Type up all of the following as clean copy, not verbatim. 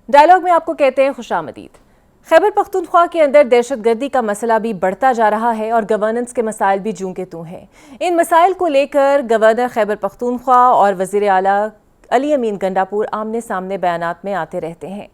Dialogue में आपको कहते हैं खुशामदीद। खैबर पख्तूनख्वा के अंदर दहशतगर्दी का मसला भी बढ़ता जा रहा है और गवर्नेंस के मसाइल भी जूं के तूं हैं। इन मसाइल को लेकर गवर्नर खैबर पख्तूनख्वा और वज़ीर आला अली अमीन गंडापुर आमने सामने बयानात में आते रहते हैं।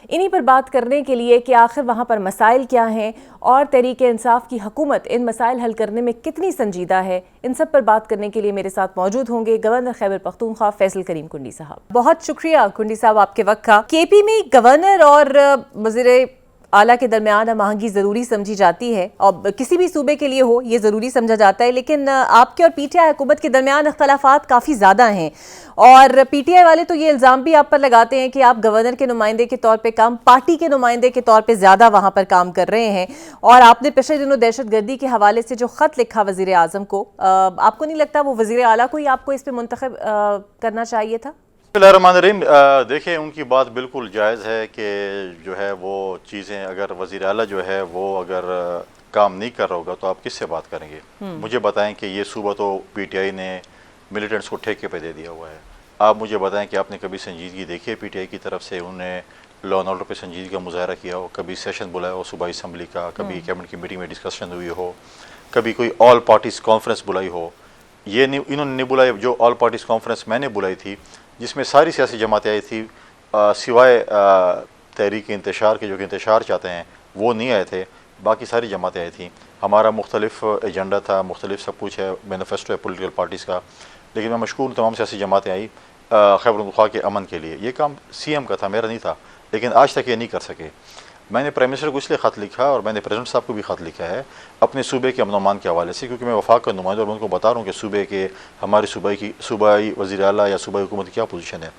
इन्हीं पर बात करने के लिए कि आखिर वहाँ पर मसाइल क्या हैं और तहरीक इंसाफ की हुकूमत इन मसाइल हल करने में कितनी संजीदा है, इन सब पर बात करने के लिए मेरे साथ मौजूद होंगे गवर्नर खैबर पख्तूनख्वा फैसल करीम कुंडी साहब। बहुत शुक्रिया कुंडी साहब आपके वक्त का। केपी में गवर्नर और वज़ीर आला के दरमियान महंगी ज़रूरी समझी जाती है और किसी भी सूबे के लिए हो ये ज़रूरी समझा जाता है, लेकिन आपके और पीटीआई हुकूमत के दरमियान इख्तलाफात काफ़ी ज़्यादा हैं और पीटीआई वाले तो ये इल्ज़ाम भी आप पर लगाते हैं कि आप गवर्नर के नुमाइंदे के तौर पे कम, पार्टी के नुमाइंदे के तौर पे ज़्यादा वहाँ पर काम कर रहे हैं। और आपने पिछले दिनों दहशतगर्दी के हवाले से जो ख़त लिखा वज़ीर आज़म को, आपको नहीं लगता वो वज़ीर आला को ही आपको इस पर मुंतखब करना चाहिए था? देखिए, उनकी बात बिल्कुल जायज़ है कि जो है वो चीज़ें अगर वज़ीर आला जो है वो अगर काम नहीं कर रहा होगा तो आप किससे बात करेंगे? मुझे बताएं कि ये सूबा तो पीटीआई ने मिलिटेंट्स को ठेके पे दे दिया हुआ है। आप मुझे बताएं कि आपने कभी संजीदगी देखी है पीटीआई की तरफ से? उन्हें लॉ एंड ऑर्डर पे संजीदगी का मुजाहरा किया हो, कभी सेशन बुलाया हो सूबाई असम्बली का, कभी कैबिनेट की मीटिंग में डिस्कशन हुई हो, कभी कोई ऑल पार्टीज़ कॉन्फ्रेंस बुलाई हो? ये नहीं, इन्होंने नहीं बुलाई। जो ऑल पार्टीज़ कॉन्फ्रेंस मैंने बुलाई थी जिसमें सारी सियासी जमातें आई थी, सिवाय तहरीक इंतशार के जो कि इंतशार चाहते हैं वो नहीं आए थे, बाकी सारी जमातें आई थी। हमारा मुख्तलिफ एजेंडा था, मुख्तलिफ सब कुछ है, मैनिफेस्टो है पॉलिटिकल पार्टीज़ का, लेकिन मैं मशकूर तमाम सियासी जमातें आई खैबर पख्तूनख्वा के अमन के लिए। ये काम सीएम का था, मेरा नहीं था, लेकिन आज तक ये नहीं कर सके। मैंने प्राइम मिनिस्टर को इसलिए ख़त लिखा और मैंने प्रेसिडेंट साहब को भी ख़त लिखा है अपने सूबे के अमन के हवाले से, क्योंकि मैं वफाक का नुमाइंदा और मैं उनको बता रहा हूँ कि सूबे के हमारी सूबाई वज़ीर आला या सूबाई हुकूमत की क्या पोजीशन है।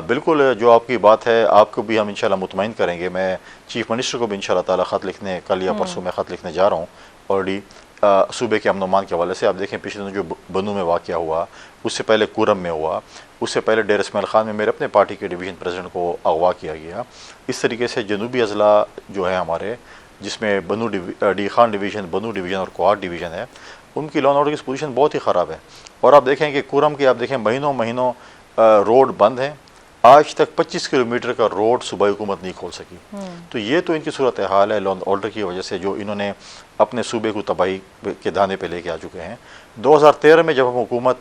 बिल्कुल जो आपकी बात है आपको भी हम इंशाल्लाह मुतमईन करेंगे। मैं चीफ मिनिस्टर को भी इंशाल्लाह ताला ख़त लिखने, कल या परसों में ख़त लिखने जा रहा हूँ ऑलरेडी सूबे के अमन के हवाले से। आप देखें पिछले दिनों जो बनू में वाक़या हुआ, उससे पहले कुरम में हुआ, उससे पहले डेर इस्माइल खान में मेरे अपने पार्टी के डिवीज़न प्रेसिडेंट को अगवा किया गया। इस तरीके से जनूबी अजला जो है हमारे, जिसमें बनू डी खान डिवीज़न, बनू डिवीज़न और क्वाड डिवीज़न है, उनकी लॉ एंड ऑर्डर की पोजीशन बहुत ही ख़राब है। और आप देखें कि कुरम के आप देखें महीनों रोड बंद हैं, आज तक 25 किलोमीटर का रोड सूबाई हुकूमत नहीं खोल सकी। तो ये तो इनकी सूरत हाल है लॉ एंड ऑर्डर की वजह से, जो इन्होंने अपने सूबे को तबाही के दाने पे लेके आ चुके हैं। 2013 में जब हम हुकूमत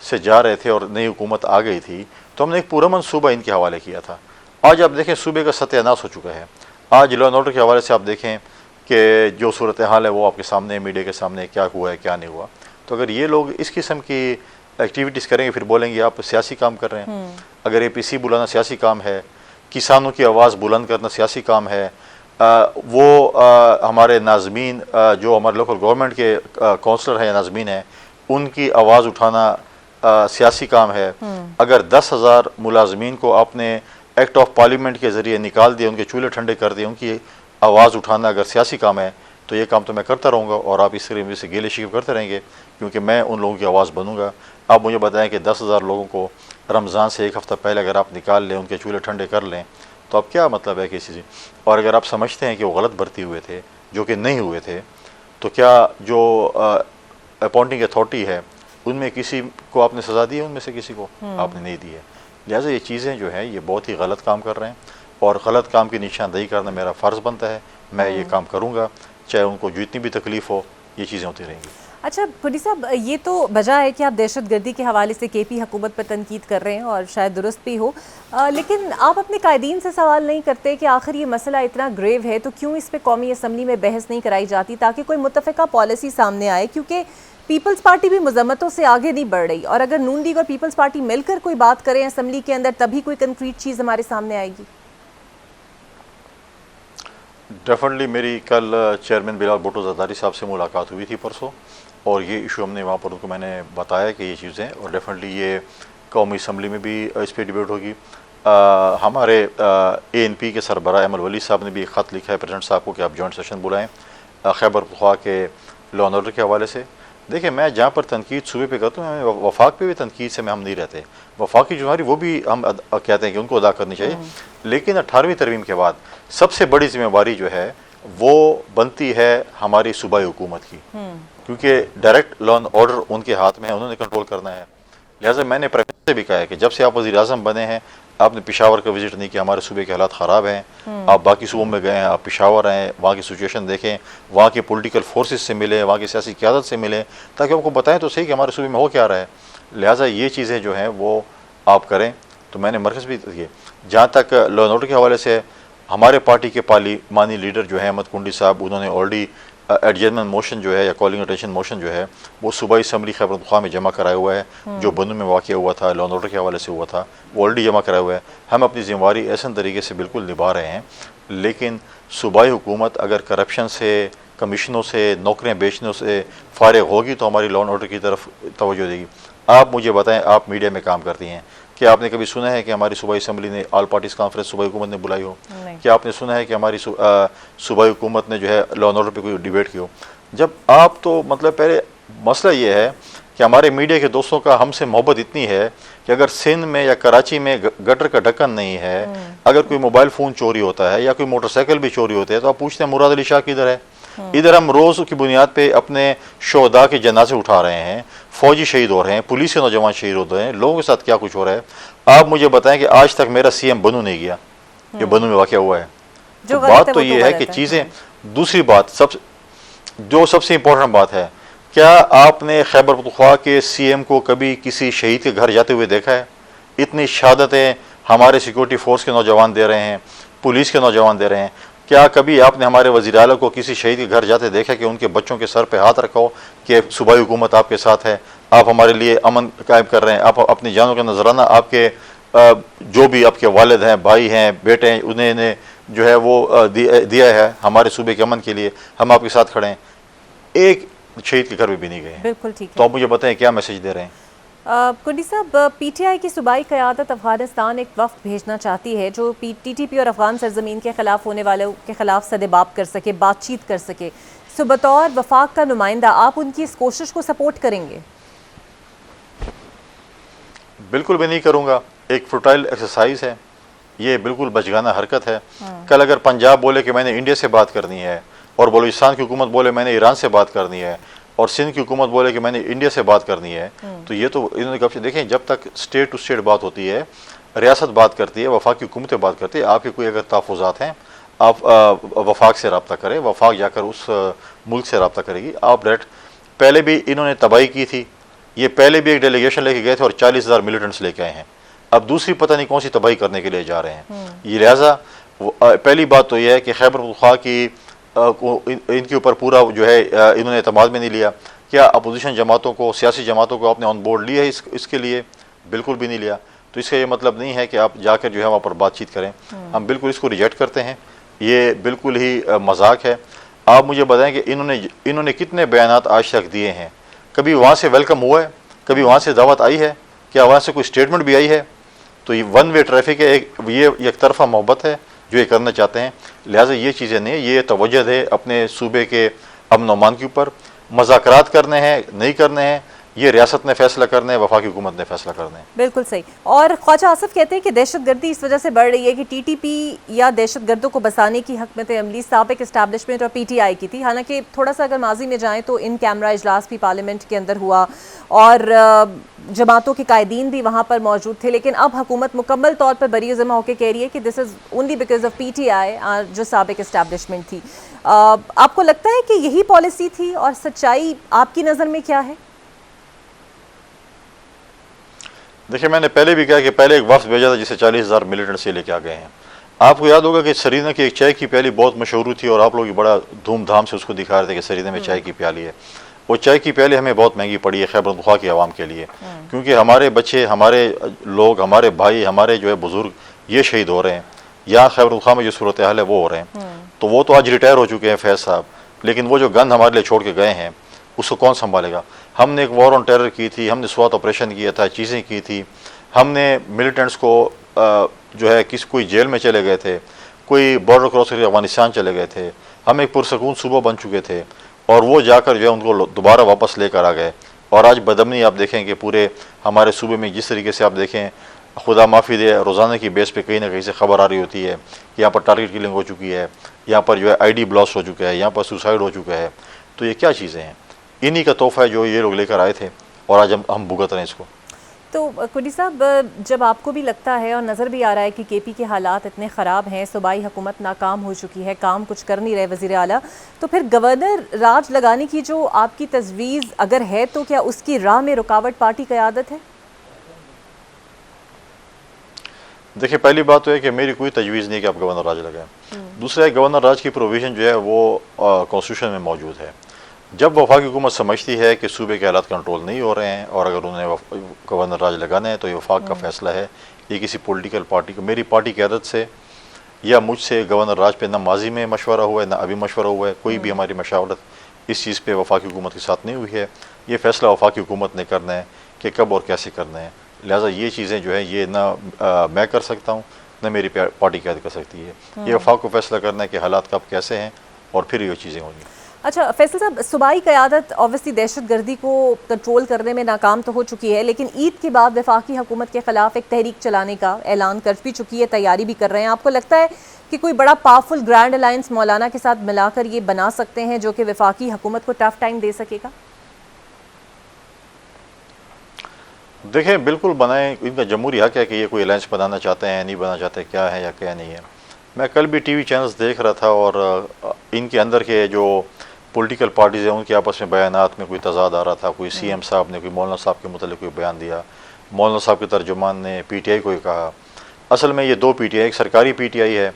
से जा रहे थे और नई हुकूमत आ गई थी तो हमने एक पुरअमन सूबा इनके हवाले किया था। आज आप देखें सूबे का सत्यानाश हो चुका है। आज लॉ एंड ऑर्डर के हवाले से आप देखें कि जो सूरत हाल है वो आपके सामने, मीडिया के सामने, क्या हुआ है क्या नहीं हुआ। तो अगर ये लोग इस किस्म की एक्टिविटीज़ करेंगे फिर बोलेंगे आप सियासी काम कर रहे हैं। अगर एपीसी बुलाना सियासी काम है, किसानों की आवाज़ बुलंद करना सियासी काम है, हमारे नाज़मीन जो हमारे लोकल गवर्नमेंट के काउंसलर हैं या नाज़मीन हैं उनकी आवाज़ उठाना सियासी काम है। अगर 10,000 मुलाजमीन को आपने एक्ट ऑफ पार्लियामेंट के ज़रिए निकाल दिया, उनके चूल्हे ठंडे कर दिए, उनकी आवाज़ उठाना अगर सियासी काम है तो ये काम तो मैं करता रहूँगा और आप इस तरीके से गिले शिकवे करते रहेंगे, क्योंकि मैं उन लोगों की आवाज़ बनूँगा। आप मुझे बताएं कि 10,000 लोगों को रमज़ान से एक हफ़्ता पहले अगर आप निकाल लें, उनके चूल्हे ठंडे कर लें, तो अब क्या मतलब है किसी से? और अगर आप समझते हैं कि वो गलत भर्ती हुए थे, जो कि नहीं हुए थे, तो क्या जो अपॉइंटिंग अथॉरिटी है उनमें किसी को आपने सज़ा दी है? उनमें से किसी को आपने नहीं दी है। लिहाजा ये चीज़ें जो हैं ये बहुत ही गलत काम कर रहे हैं और गलत काम की निशानदेही करना मेरा फ़र्ज़ बनता है। मैं ये काम करूँगा, चाहे उनको जितनी भी तकलीफ़ हो, ये चीज़ें होती रहेंगी। अच्छा पुडी साहब, ये तो वजह है कि आप दहशतगर्दी के हवाले से केपी हुकूमत पर तनकीद कर रहे हैं और शायद दुरुस्त भी हो, लेकिन आप अपने कायदीन से सवाल नहीं करते कि आखिर ये मसला इतना ग्रेव है तो क्यों इस पर कौमी असम्बली में बहस नहीं कराई जाती ताकि कोई मुतफ़िका पॉलिसी सामने आए? क्योंकि पीपल्स पार्टी भी मजम्मतों से आगे नहीं बढ़ रही और अगर नून लीग और पीपल्स पार्टी मिलकर कोई बात करें असम्बली के अंदर तभी कोई कंक्रीट चीज़ हमारे सामने आएगी। डेफिनेटली मेरी कल चेयरमैन बिलाल भुट्टो ज़रदारी साहब से मुलाकात हुई थी परसों, और ये इशू हमने वहाँ पर उनको मैंने बताया कि ये चीज़ें, और डेफिनेटली ये कौमी असम्बली में भी इस पर डिबेट होगी। हमारे ANP के सरबराह अहमद वली साहब ने भी एक ख़त लिखा है प्रेसिडेंट साहब को कि आप जॉइंट सेशन बुलाएं खैबर पख्तूनख्वा के लॉ एंड ऑर्डर के हवाले से। देखिए, मैं जहाँ पर तनकीद सूबे पे करता हूँ, वफाक पे भी तनकीद से हम नहीं रहते। वफाक की जुम्मेदारी वो भी हम कहते हैं कि उनको अदा करनी चाहिए, लेकिन 18वीं तरमीम के बाद सबसे बड़ी जिम्मेवारी जो है वो बनती है हमारी सूबाई हुकूमत की, क्योंकि डायरेक्ट लॉ एंड ऑर्डर उनके हाथ में है, उन्होंने कंट्रोल करना है। लिहाजा मैंने से भी कहा है कि जब से आप वज़ीर आज़म बने हैं आपने पेशावर का विजिट नहीं किया, हमारे सूबे के हालात ख़राब हैं, आप बाकी सूबों में गए हैं, आप पेशावर आएँ, वहाँ की सिचुएशन देखें, वहाँ के पॉलिटिकल फोर्सेस से मिलें, वहाँ की सियासी क़यादत से मिलें, ताकि आपको बताएं तो सही कि हमारे सूबे में हो क्या रहा है। लिहाजा ये चीज़ें जो हैं वो आप करें। तो मैंने मरकज़ भी दिए। जहाँ तक लॉ एंड ऑर्डर के हवाले से, हमारे पार्टी के पार्लिमानी लीडर जो है अहमद कुंडी साहब, उन्होंने ऑलरेडी एडजर्नमेंट मोशन जो है या कॉलिंग अटेंशन मोशन जो है वो सूबाई असम्बली खैबर पख्तूनख्वा में जमा कराया हुआ है। जो बनू में वाक़या हुआ था, लॉ एंड ऑर्डर के हवाले से हुआ था, वो ऑलरेडी जमा कराया हुआ है। हम अपनी ज़िम्मेवारी ऐसे तरीके से बिल्कुल निभा रहे हैं, लेकिन सूबाई हुकूमत अगर करप्शन से, कमीशनों से, नौकरियाँ बेचने से फारिग होगी तो हमारी लॉ एंड ऑर्डर की तरफ तवज्जो देगी। आप मुझे बताएं, आप मीडिया में काम करती हैं, क्या आपने कभी सुना है कि हमारी सूबाई असम्बली ने ऑल पार्टीज़ कॉन्फ्रेंस सूबाई हुकूमत ने बुलाई हो? क्या आपने सुना है कि हमारी सूबाई हुकूमत ने जो है लॉ एंड ऑर्डर पे कोई डिबेट की हो? जब आप तो मतलब पहले मसला ये है कि हमारे मीडिया के दोस्तों का हमसे मोहब्बत इतनी है कि अगर सिंध में या कराची में गटर का ढक्कन नहीं है, अगर कोई मोबाइल फ़ोन चोरी होता है या कोई मोटरसाइकिल भी चोरी होती है तो आप पूछते हैं मुराद अली शाह किधर है? इधर हम रोज़ की बुनियाद पे अपने शोहदा के जनाजे उठा रहे हैं, फौजी शहीद हो रहे हैं, पुलिस के नौजवान शहीद हो रहे हैं, लोगों के साथ क्या कुछ हो रहा है। आप मुझे बताएं कि आज तक मेरा सीएम बनू नहीं गया, ये बनू में वाक़या हुआ है। तो बात तो ये है कि चीज़ें, दूसरी बात सबसे इम्पोर्टेंट बात है, क्या आपने खैबर पख्तूनख्वा के सीएम को कभी किसी शहीद के घर जाते हुए देखा है? इतनी शहादतें हमारे सिक्योरिटी फोर्स के नौजवान दे रहे हैं, पुलिस के नौजवान दे रहे हैं। क्या कभी आपने हमारे वज़ीर आला को किसी शहीद के घर जाते देखा कि उनके बच्चों के सर पे हाथ रखा हो कि सूबाई हुकूमत आपके साथ है, आप हमारे लिए अमन कायम कर रहे हैं, आप अपनी जानों का नजराना आपके जो भी आपके वालिद हैं, भाई हैं, बेटे हैं, उन्हें जो है वो दिया है हमारे सूबे के अमन के लिए, हम आपके साथ खड़े हैं। एक शहीद के घर भी नहीं गए। बिल्कुल ठीक है। तो आप मुझे बताएं क्या मैसेज दे रहे हैं? कुंडी साहब, पीटीआई की सूबाई क़यादत अफगानिस्तान एक वफ्द भेजना चाहती है जो टीटीपी और अफगान सरजमीन के खिलाफ होने वालों के खिलाफ सदेबाप कर सके, बातचीत कर सके। सो बतौर वफाक का नुमाइंदा आप उनकी इस कोशिश को सपोर्ट करेंगे? बिल्कुल भी नहीं करूँगा। एक फ्रूटाइल एक्सरसाइज है ये, बिल्कुल बचगाना हरकत है। कल अगर पंजाब बोले कि मैंने इंडिया से बात करनी है, और बलूचिस्तान की हुकूमत बोले मैंने ईरान से बात करनी है, और सिंध की हुकूमत बोले कि मैंने इंडिया से बात करनी है, तो ये तो इन्होंने कब से, देखें जब तक स्टेट टू स्टेट बात होती है, रियासत बात करती है, वफाक की हुकूमतें बात करती है, आपके कोई अगर तहफ़्फ़ुज़ात हैं आप वफाक से रब्ता करें, वफाक जाकर उस मुल्क से रब्ता करेगी। आप डायरेक्ट, पहले भी इन्होंने तबाही की थी, ये पहले भी एक डेलीगेशन लेके गए थे और 40,000 मिलिटेंट्स लेके आए हैं। अब दूसरी पता नहीं कौन सी तबाही करने के लिए जा रहे हैं ये। लिहाजा पहली बात तो यह है कि खैबर पख्तूनख्वा की इनके ऊपर पूरा जो है इन्होंने एतमाद में नहीं लिया। क्या अपोजिशन जमातों को, सियासी जमातों को आपने ऑन बोर्ड लिया है इसके लिए? बिल्कुल भी नहीं लिया। तो इसका ये मतलब नहीं है कि आप जाकर जो है वहाँ पर बातचीत करें। हम बिल्कुल इसको रिजेक्ट करते हैं, ये बिल्कुल ही मजाक है। आप मुझे बताएं कि इन्होंने कितने बयानात आज तक दिए हैं? कभी वहाँ से वेलकम हुआ है? कभी वहाँ से दावत आई है? क्या वहाँ से कोई स्टेटमेंट भी आई है? तो ये वन वे ट्रैफिक है, ये एक तरफा मोहब्बत है जो ये करना चाहते हैं। लिहाजा ये चीज़ें नहीं, ये तवज्जो है अपने सूबे के अमन अमान के ऊपर। मज़ाकरात करने हैं, नहीं करने हैं, ये रियासत ने फैसला करना है, वफाकी हुकूमत ने फैसला करना है। बिल्कुल सही। और ख्वाजा आसिफ कहते हैं कि दहशतगर्दी इस वजह से बढ़ रही है कि टीटीपी या दहशतगर्दों को बसाने की हकमत अमली साबिक इस्टेब्लिशमेंट और पीटीआई की थी। हालांकि थोड़ा सा अगर माजी में जाएं तो इन कैमरा इजलास भी पार्लियामेंट के अंदर हुआ और जमातों के कायदीन भी वहाँ पर मौजूद थे, लेकिन अब हुकूमत मुकम्मल तौर पर बरी ज़िम्मा होकर कह रही है कि this is only because of PTI जो साबिक इस्टेब्लिशमेंट थी। आपको लगता है कि यही पॉलिसी थी और सच्चाई आपकी नज़र में क्या है? देखिए, मैंने पहले भी कहा कि पहले एक वफ्द भेजा था जिसे 40,000 मिलिटेंट से लेके आ गए हैं। आपको याद होगा कि सरीना की एक चाय की प्याली बहुत मशहूर थी और आप लोग बड़ा धूमधाम से उसको दिखा रहे थे कि सरीना में चाय की प्याली है। वो चाय की प्याली हमें बहुत महंगी पड़ी है खैबर पख्तूनख्वा की आवाम के लिए, क्योंकि हमारे बच्चे, हमारे लोग, हमारे भाई, हमारे जो है बुजुर्ग ये शहीद हो रहे हैं। यहाँ खैबर पख्तूनख्वा में जो सूरत हाल है वो हो रहे हैं। तो वो तो आज रिटायर हो चुके हैं फैज़ साहब, लेकिन वो जो गन हमारे लिए छोड़ के गए हैं उसको कौन संभालेगा? हमने एक वॉर ऑन टेरर की थी, हमने स्वात ऑपरेशन किया था, चीज़ें की थी, हमने मिलिटेंट्स को जो है कोई जेल में चले गए थे, कोई बॉर्डर क्रॉस करके अफगानिस्तान चले गए थे, हम एक पुरसकून सूबा बन चुके थे और वो जाकर जो है उनको दोबारा वापस लेकर आ गए। और आज बदमनी आप देखें कि पूरे हमारे सूबे में जिस तरीके से आप देखें, खुदा माफ़ी दे, रोज़ाना की बेस पे कहीं ना कहीं से खबर आ रही होती है कि यहाँ पर टारगेट किलिंग हो चुकी है, यहाँ पर जो है ID ब्लास्ट हो चुका है, यहाँ पर सुसाइड हो चुका है। तो ये क्या चीज़ें हैं? इन्हीं का तोहफा है जो ये लोग लेकर आए थे और आज हम भुगत रहे हैं इसको। तो कुडी साहब, जब आपको भी लगता है और नज़र भी आ रहा है कि केपी के हालात इतने ख़राब हैं, सूबाई हुकूमत नाकाम हो चुकी है, काम कुछ कर नहीं रहे वज़ीर आला, तो फिर गवर्नर राज लगाने की जो आपकी तजवीज़ अगर है तो क्या उसकी राह में रुकावट पार्टी क़यादत है? देखिए, पहली बात तो है कि मेरी कोई तजवीज़ नहीं कि आप गवर्नर राज लगाएं। दूसरा है, गवर्नर राज की प्रोविज़न जो है वो कॉन्स्टिट्यूशन में मौजूद है। जब वफाकी हुकूमत समझती है कि सूबे के हालात कंट्रोल नहीं हो रहे हैं और अगर उन्हें गवर्नर राज लगाना है तो ये वफाक का फैसला है। ये किसी पॉलिटिकल पार्टी को, मेरी पार्टी की आदत से या मुझसे गवर्नर राज पे ना माजी में मशवरा हुआ है ना अभी मशवरा हुआ है। कोई भी हमारी मशावरत इस चीज़ पे वफाकी हुकूमत के साथ नहीं हुई है। ये फैसला वफाकी हुकूमत ने करना है कि कब और कैसे करना है। लिहाजा ये चीज़ें जो है ये ना मैं कर सकता हूँ ना मेरी पार्टी कैद कर सकती है। ये वफाक को फैसला करना है कि हालात कब कैसे हैं और फिर ये चीज़ें होंगी। अच्छा फैसल साहब, सूबाई क़यादत ऑब्वियसली दहशत गर्दी को कंट्रोल करने में नाकाम तो हो चुकी है, लेकिन ईद के बाद वफाकी हुकूमत के ख़िलाफ़ एक तहरीक चलाने का ऐलान कर भी चुकी है, तैयारी भी कर रहे हैं। आपको लगता है कि कोई बड़ा पावरफुल ग्रैंड अलायंस मौलाना के साथ मिलाकर ये बना सकते हैं जो कि वफाकी हुकूमत को टफ टाइम दे सकेगा? देखिए, बिल्कुल बनाएं, इनका जमहूरी हक है कि ये कोई अलायंस बनाना चाहते हैं नहीं बनाना चाहते, क्या है या क्या नहीं है। मैं कल भी टीवी चैनल्स देख रहा था और इनके अंदर के जो पॉलिटिकल पार्टीज़ हैं उनके आपस में बयानात में कोई तजाद आ रहा था। कोई सीएम साहब ने कोई मौलाना साहब के मुतालिक कोई बयान दिया, मौलाना साहब के तर्जुमान ने पीटीआई को कहा। असल में ये दो पीटीआई, एक सरकारी पीटीआई है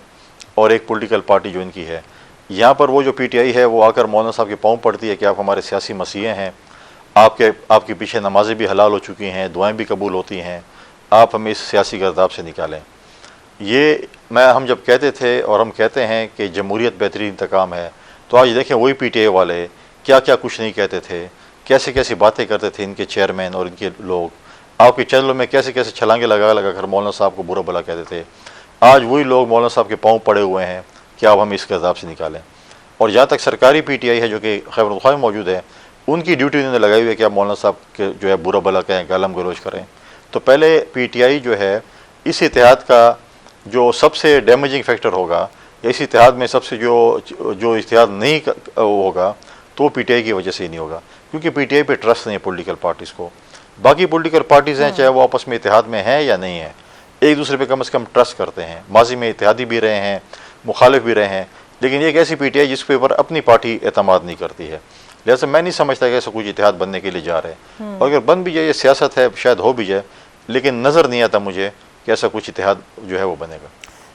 और एक पॉलिटिकल पार्टी जो इनकी है। यहाँ पर वो जो पीटीआई है वो आकर मौलाना साहब के पाँव पड़ती है कि आप हमारे सियासी मसीहे हैं, आपके पीछे नमाज़ें भी हलाल हो चुकी हैं, दुआएं भी कबूल होती हैं, आप हमें इस सियासी गर्दाब से निकालें। ये हम जब कहते थे और हम कहते हैं कि जमहूरियत बेहतरीन इंतकाम है, तो आज देखें वही पीटीआई वाले क्या क्या कुछ नहीं कहते थे, कैसे कैसी बातें करते थे इनके चेयरमैन और इनके लोग। आपके चैनलों में कैसे कैसे छलांगे लगा लगा कर मौलाना साहब को बुरा भला कहते थे। आज वही लोग मौलाना साहब के पाँव पड़े हुए हैं कि आप हमें इस गर्दाब से निकालें। और जहाँ तक सरकारी पीटीआई है जो कि खैबर पख्तूनख्वा में मौजूद है, उनकी ड्यूटी उन्होंने लगाई हुई है कि आप मौलाना साहब के जो है बुरा भला कहें, गालम गलोच करें। तो पहले पीटीआई जो है इस इत्तेहाद का जो सबसे डैमेजिंग फैक्टर होगा, इस इत्तेहाद में सबसे जो इत्तेहाद नहीं होगा तो पीटीआई की वजह से ही नहीं होगा, क्योंकि पीटीआई पे ट्रस्ट नहीं है पॉलिटिकल पार्टीज़ को। बाकी पॉलिटिकल पार्टीज़ हैं, चाहे वो आपस में इत्तेहाद में हैं या नहीं है, एक दूसरे पे कम से कम ट्रस्ट करते हैं। माजी में इत्तेहादी भी रहे हैं, मुखालिफ भी रहे हैं, लेकिन एक ऐसी पीटीआई जिस पे ऊपर अपनी पार्टी एतमाद नहीं करती है। लिहाजा मैं नहीं समझता कि ऐसा कुछ इत्तेहाद बनने के लिए जा रहे हैं। और अगर बन भी जाए, ये सियासत है, शायद हो भी जाए, लेकिन नज़र नहीं आता मुझे कि ऐसा कुछ इत्तेहाद जो है वो बनेगा।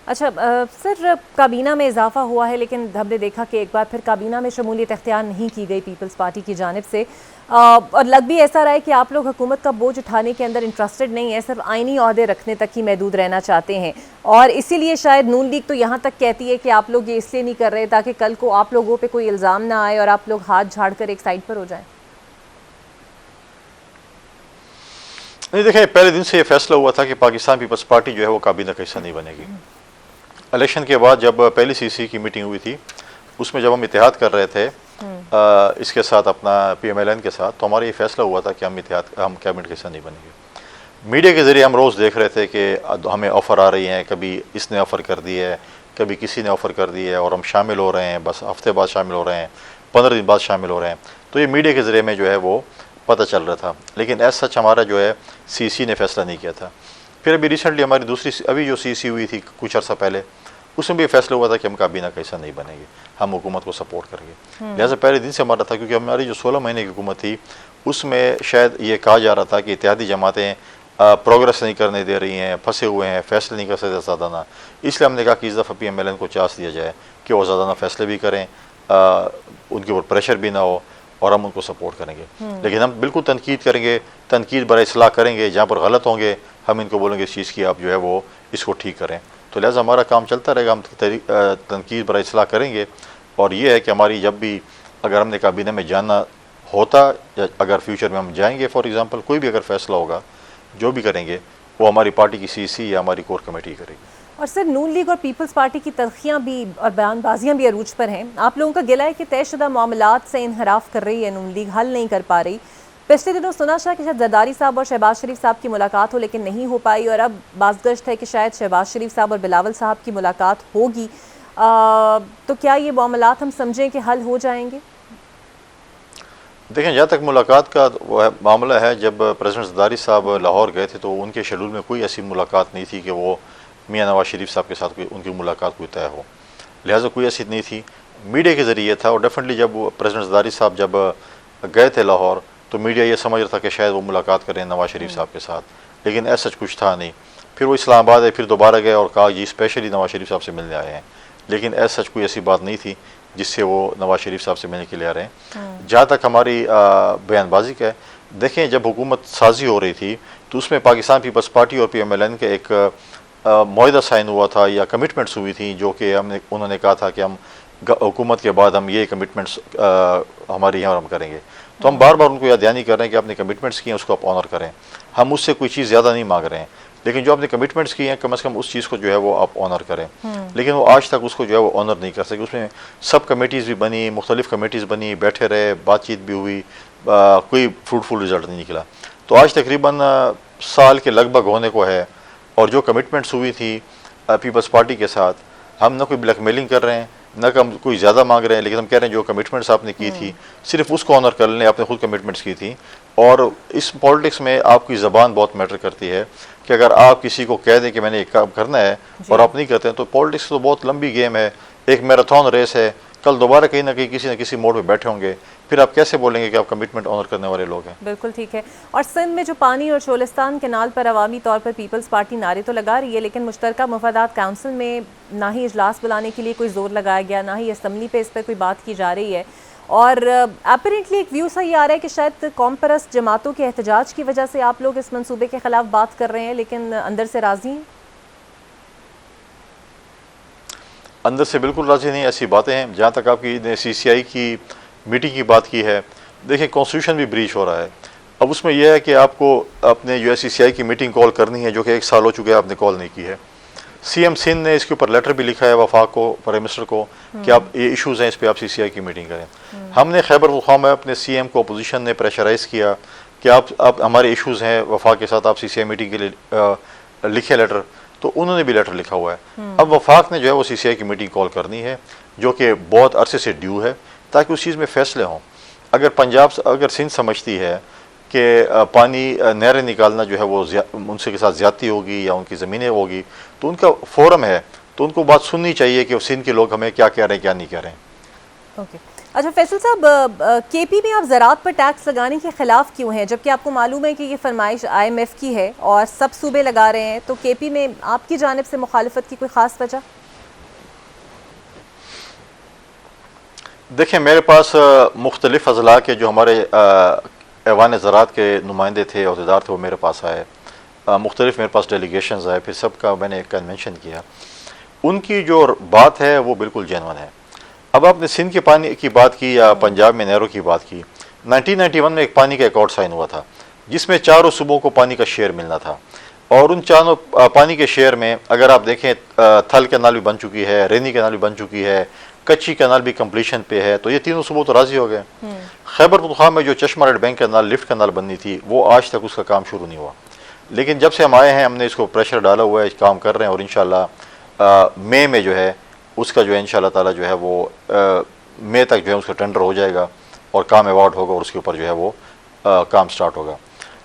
अच्छा सर, काबीना में इजाफा हुआ है, लेकिन हमने देखा कि एक बार फिर काबीना में शमूलियत इख्तियार नहीं की गई पीपल्स पार्टी की जानिब से, और लग भी ऐसा रहा है कि आप लोग हुकूमत का बोझ उठाने के अंदर इंटरेस्टेड नहीं है, सिर्फ आइनी ओहदे रखने तक ही महदूद रहना चाहते हैं। और इसीलिए शायद नून लीग तो यहाँ तक कहती है कि आप लोग ये इसलिए नहीं कर रहे ताकि कल को आप लोगों पर कोई इल्ज़ाम ना आए और आप लोग हाथ झाड़ कर एक साइड पर हो जाएँ। नहीं, देखें, पहले दिन से ये फैसला हुआ था कि पाकिस्तान पीपल्स पार्टी जो है वो काबीना का हिस्सा नहीं बनेगी। इलेक्शन के बाद जब पहली सीसी की मीटिंग हुई थी, उसमें जब हम इत्तेहाद कर रहे थे इसके साथ अपना पीएमएलएन के साथ, तो हमारा ये फैसला हुआ था कि हम कैबिनेट के हिस्सा नहीं बनेंगे। मीडिया के ज़रिए हम रोज़ देख रहे थे कि हमें ऑफ़र आ रही हैं, कभी इसने ऑफ़र कर दी है, कभी किसी ने ऑफ़र कर दी है, और हम शामिल हो रहे हैं, बस हफ्ते बाद शामिल हो रहे हैं, 15 दिन बाद शामिल हो रहे हैं। तो ये मीडिया के ज़रिए में जो है वो पता चल रहा था, लेकिन एज सच हमारा जो है सीसी ने फैसला नहीं किया था। फिर अभी रिसेंटली हमारी दूसरी अभी जो सीसी हुई थी कुछ अर्सा पहले, उसमें भी फैसला हुआ था कि हम काबीना का हिस्सा नहीं बनेंगे, हम हुकूमत को सपोर्ट करेंगे। लिहाजा पहले दिन से हमारा था, क्योंकि हमारी जो 16 महीने की हुकूमत थी उसमें शायद ये कहा जा रहा था कि इत्तेहादी जमातें प्रोग्रेस नहीं करने दे रही हैं, फंसे हुए हैं, फैसले नहीं कर सकते ज़्यादाना। इसलिए हमने कहा कि इस दफ़ा पीएमएलएन को चांस दिया जाए कि वो ज़्यादाना फैसले भी करें, उनके ऊपर प्रेशर भी ना हो, और हम उनको सपोर्ट करेंगे। लेकिन हम बिल्कुल तनकीद करेंगे, तनकीद बराए इस्लाह करेंगे। जहाँ पर गलत होंगे हम इनको बोलेंगे इस चीज़ की आप जो है वो इसको ठीक करें। तो लिहाजा हमारा काम चलता रहेगा, हम तनकीद बराए इस्लाह करेंगे। और ये है कि हमारी जब भी अगर हमने काबीना में जाना होता, या अगर फ्यूचर में हम जाएंगे, फॉर एग्ज़ाम्पल कोई भी अगर फैसला होगा, जो भी करेंगे वो हमारी पार्टी की सीसी या हमारी कोर कमेटी करेगी। और सर, नून लीग और पीपल्स पार्टी की तलखियाँ भी और बयानबाजियाँ भी अरूज पर हैं। आप लोगों का गिला है कि तयशुदा मामलात से इनहराफ कर रही है नून लीग, हल नहीं कर पा रही। पिछले दिनों सुना था कि शायद जरदारी साहब और शहबाज शरीफ साहब की मुलाकात हो, लेकिन नहीं हो पाई, और अब बाज़गश्त है कि शायद शहबाज शरीफ साहब और बिलावल साहब की मुलाकात होगी। तो क्या ये मामलात हम समझें कि हल हो जाएंगे? देखें, जहाँ तक मुलाकात का वो है मामला है, जब प्रेसिडेंट ज़रदारी साहब लाहौर गए थे तो उनके शेड्यूल में कोई ऐसी मुलाकात नहीं थी कि वो मियाँ नवाज शरीफ साहब के साथ कोई उनकी मुलाकात कोई तय हो, लिहाजा कोई ऐसी नहीं थी। मीडिया के ज़रिए था, और डेफिनेटली जब प्रेसिडेंट ज़रदारी साहब जब गए थे लाहौर तो मीडिया ये समझ रहा था कि शायद वो मुलाकात करें नवाज शरीफ साहब के साथ, लेकिन ऐसा कुछ था नहीं। फिर वो इस्लामाबाद आए, फिर दोबारा गए और कहा जी स्पेशली नवाज शरीफ साहब से मिलने आए हैं, लेकिन ऐसा सच कोई ऐसी बात नहीं थी जिससे वो नवाज शरीफ साहब से मिलने के लिए आ रहे हैं। जहाँ तक हमारी बयानबाजी का है, देखें जब हुकूमत साजी हो रही थी तो उसमें पाकिस्तान पीपल्स पार्टी और PMLN के एक मुआहदा साइन हुआ था या कमिटमेंट्स हुई थी, जो कि उन्होंने कहा था कि हम हुकूमत के बाद हम ये कमिटमेंट्स हमारे यहाँ हम करेंगे। तो हम बार बार उनको याद दहानी कर रहे हैं कि आपने कमिटमेंट्स किए हैं उसको आप ऑनर करें। हम उससे कोई चीज़ ज़्यादा नहीं मांग रहे हैं, लेकिन जो आपने कमिटमेंट्स किए हैं कम से कम उस चीज़ को जो है वो आप ऑनर करें। लेकिन वो आज तक उसको जो है वो ऑनर नहीं कर सके। उसमें सब कमेटीज़ भी बनी, मुख्तलिफ कमेटीज़ बनी, बैठे रहे, बातचीत भी हुई, कोई फ्रूटफुल रिजल्ट नहीं निकला। तो आज तकरीबन साल के लगभग होने को है, और जो कमिटमेंट्स हुई थी पीपल्स पार्टी के साथ, हम ना कोई ब्लैकमेलिंग कर रहे हैं ना हम कोई ज़्यादा मांग रहे हैं, लेकिन हम कह रहे हैं जो कमिटमेंट्स आपने की थी सिर्फ उसको ऑनर कर लें। आपने खुद कमिटमेंट्स की थी, और इस पॉलिटिक्स में आपकी ज़बान बहुत मैटर करती है कि अगर आप किसी को कह दें कि मैंने एक काम करना है और आप नहीं करते हैं, तो पॉलिटिक्स तो बहुत लंबी गेम है, एक मैराथन रेस है। कल दोबारा कहीं ना कहीं किसी न किसी मोड़ पे बैठे होंगे, फिर आप कैसे बोलेंगे कि आप कमिटमेंट ऑनर करने वाले लोग हैं। बिल्कुल ठीक है। और सिंध में जो पानी और शोलिस्तान कैनाल पर अवामी तौर पर पीपल्स पार्टी नारे तो लगा रही है, लेकिन मुश्तरका मफादात काउंसिल में ना ही इजलास बुलाने के लिए कोई जोर लगाया गया, ना ही असम्बली पे इस पर कोई बात की जा रही है। और अपेरेंटली एक व्यू सा ये आ रहा है कि शायद कौम परस्त जमातों के एहतजाज की वजह से आप लोग इस मंसूबे के खिलाफ बात कर रहे हैं, लेकिन अंदर से राजी हैं। अंदर से बिल्कुल राजी नहीं, ऐसी बातें हैं। जहाँ तक आपकी CCI की मीटिंग की बात की है, देखिए कॉन्स्टिट्यूशन भी ब्रीच हो रहा है। अब उसमें यह है कि आपको अपने जो है CCI की मीटिंग कॉल करनी है, जो कि 1 साल हो चुके हैं आपने कॉल नहीं की है। CM सिंध ने इसके ऊपर लेटर भी लिखा है वफाक को, प्राइम मिनिस्टर को, कि आप ये इश्यूज़ हैं, इस पर आप CCI की मीटिंग करें। हमने खैबर पख्तूनख्वा में अपने CM को अपोजिशन ने प्रेशराइज़ किया कि आप हमारे इश्यूज़ हैं वफाक के साथ, आप CCI मीटिंग के लिए लिखे लेटर, तो उन्होंने भी लेटर लिखा हुआ है। अब वफाक ने जो है वो CCI की मीटिंग कॉल करनी है, जो कि बहुत अरसे से ड्यू है, ताकि उस चीज़ में फैसले हों। अगर सिंध समझती है कि पानी नहरें निकालना जो है वो उनसे के साथ ज़्यादती होगी या उनकी ज़मीनें होगी, तो उनका फोरम है, तो उनको बात सुननी चाहिए कि सिंध के लोग हमें क्या कह रहे हैं क्या नहीं कह रहे हैं। ओके, अच्छा फैसल साहब, KP में आप ज़राअत पर टैक्स लगाने के ख़िलाफ़ क्यों हैं, जबकि आपको मालूम है कि ये फरमाइश IMF की है और सब सूबे लगा रहे हैं, तो KP में आपकी जानिब से मुखालफत की कोई ख़ास वजह? देखें, मेरे पास मुख्तलिफ अज़ला के जो हमारे ऐवान ज़राअत के नुमाइंदे थे, अहदेदार थे, वो मेरे पास आए, मुख्तलिफ मेरे पास डेलीगेशंस आए, फिर सबका मैंने कन्वेंशन किया। उनकी जो बात है वो बिल्कुल जेन्युइन है। अब आपने सिंध के पानी की बात की या पंजाब में नहरों की बात की, 1991 में एक पानी का अकॉर्ड साइन हुआ था, जिसमें चारों सूबों को पानी का शेयर मिलना था, और उन चारों पानी के शेयर में अगर आप देखें, थल कैनाल भी बन चुकी है, रेनी कैनाल भी बन चुकी है, कच्ची कैनाल भी कंप्लीशन पे है, तो ये तीनों सूबों तो राजी हो गए। खैबर पख्तूनख्वा में जो चश्मा red bank canal, lift canal बननी थी, वो आज तक उसका काम शुरू नहीं हुआ। लेकिन जब से हम आए हैं, हमने इसको प्रेशर डाला हुआ है, काम कर रहे हैं, और इंशाल्लाह मई में जो है उसका जो है इंशाल्लाह ताला जो है वो मई तक जो है उसका टेंडर हो जाएगा और काम अवार्ड होगा, और उसके ऊपर जो है वो काम स्टार्ट होगा।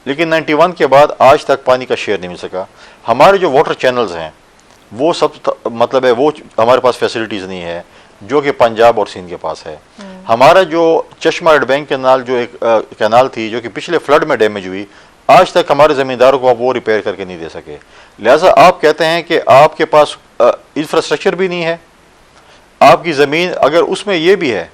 लेकिन 91 के बाद आज तक पानी का शेयर नहीं मिल सका। हमारे जो वाटर चैनल्स हैं वो सब मतलब है वो हमारे पास फैसिलिटीज़ नहीं है, जो कि पंजाब और सिंध के पास है। हमारा जो चश्मा रेड बैंक कैनाल, जो एक कैनाल थी जो कि पिछले फ्लड में डैमेज हुई, आज तक हमारे ज़मींदारों को आप वो रिपेयर करके नहीं दे सके। लिहाजा आप कहते हैं कि आपके पास इंफ्रास्ट्रक्चर भी नहीं है, आपकी ज़मीन अगर उसमें ये भी है,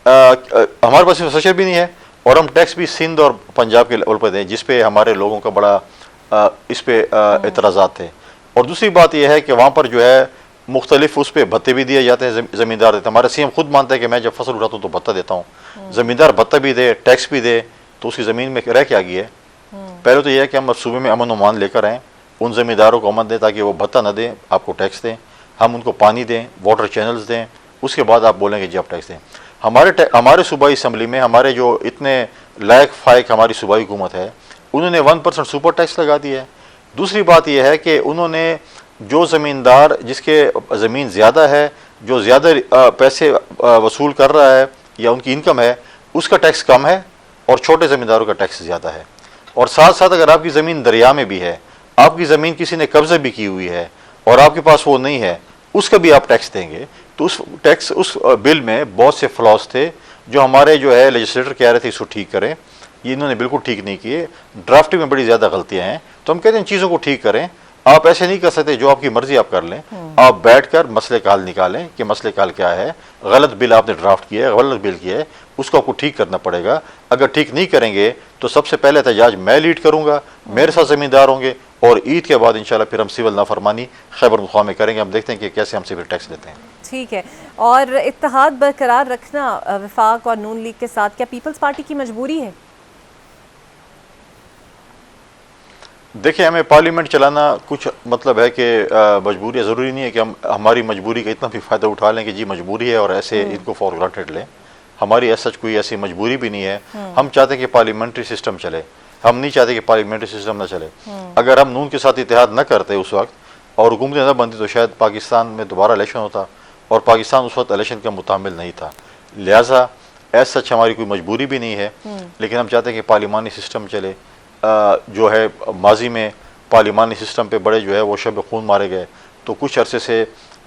हमारे पास इंफ्रास्ट्रक्चर भी नहीं है, और हम टैक्स भी सिंध और पंजाब के लेवल पर दें, जिस पे हमारे लोगों का बड़ा इस पे एतराज़ात थे। और दूसरी बात यह है कि वहाँ पर जो है मुख्तलिफ उस पर भत्ते भी दिए जाते हैं, ज़मींदार देते हैं। हमारे CM खुद मानते हैं कि मैं जब फसल उठाता हूँ तो भत्ता देता हूँ, ज़मींदार भत्ता भी दे, टैक्स भी दे, तो उसकी ज़मीन में रह क्या गई है। पहले तो यह है कि हम सूबे में अमन उमान लेकर आएँ, उन ज़मींदारों को अमन दें ताकि वो भत्ता न दें, आपको टैक्स दें, हम उनको पानी दें, वाटर चैनल्स दें, उसके बाद आप बोलेंगे जी आप टैक्स दें। हमारे सूबाई असम्बली में हमारे जो इतने लायक फायक हमारी सूबाई हुकूमत है, उन्होंने 1% सुपर टैक्स लगा दिया है। दूसरी बात यह है कि उन्होंने जो ज़मींदार जिसके ज़मीन ज़्यादा है, जो ज़्यादा पैसे वसूल कर रहा है या उनकी इनकम है, उसका टैक्स कम है और छोटे ज़मींदारों का टैक्स ज़्यादा है। और साथ साथ अगर आपकी ज़मीन दरिया में भी है, आपकी ज़मीन किसी ने कब्ज़ा भी की हुई है और आपके पास वो नहीं है, उसका भी आप टैक्स देंगे, तो उस बिल में बहुत से फ्लॉज थे जो हमारे जो है लेजिस्लेटर कह रहे थे इसको ठीक करें, ये इन्होंने बिल्कुल ठीक नहीं किए। ड्राफ्टिंग में बड़ी ज़्यादा गलतियाँ हैं, तो हम कहते हैं इन चीज़ों को ठीक करें। आप ऐसे नहीं कर सकते, जो आपकी मर्जी आप कर लें। आप बैठकर मसले का हल निकालें कि मसले का हल क्या है। गलत बिल आपने ड्राफ्ट किया है, गलत बिल किया है, उसको आपको ठीक करना पड़ेगा। अगर ठीक नहीं करेंगे तो सबसे पहले एहतजाज मैं लीड करूंगा, मेरे साथ ज़मींदार होंगे, और ईद के बाद इंशाल्लाह फिर हम सिविल नाफरमानी खैबर पख्तूनख्वा में करेंगे। हम देखते हैं कि कैसे हम सिविल टैक्स लेते हैं। ठीक है, और इत्तेहाद बरकरार रखना वफाक और नून लीग के साथ क्या पीपल्स पार्टी की मजबूरी है? देखिए, हमें पार्लियामेंट चलाना कुछ मतलब है कि मजबूरी, ज़रूरी नहीं है कि हम हमारी मजबूरी का इतना भी फ़ायदा उठा लें कि जी मजबूरी है और ऐसे इनको फॉर ग्रांटेड लें। हमारी ऐसा कोई ऐसी मजबूरी भी नहीं है। हम चाहते हैं कि पार्लियामेंट्री सिस्टम चले, हम नहीं चाहते कि पार्लियामेंट्री सिस्टम ना चले। अगर हम नून के साथ इत्तेहाद न करते उस वक्त और हुकूमतें न बनती तो शायद पाकिस्तान में दोबारा इलेक्शन होता, और पाकिस्तान उस वक्त इलेक्शन का मुतामिल नहीं था। लिहाजा ऐसा सच हमारी कोई मजबूरी भी नहीं है, लेकिन हम चाहते हैं कि पार्लिमानी सिस्टम चले। जो है माजी में पार्लिमानी सिस्टम पे बड़े जो है वो शब खून मारे गए, तो कुछ अरसे से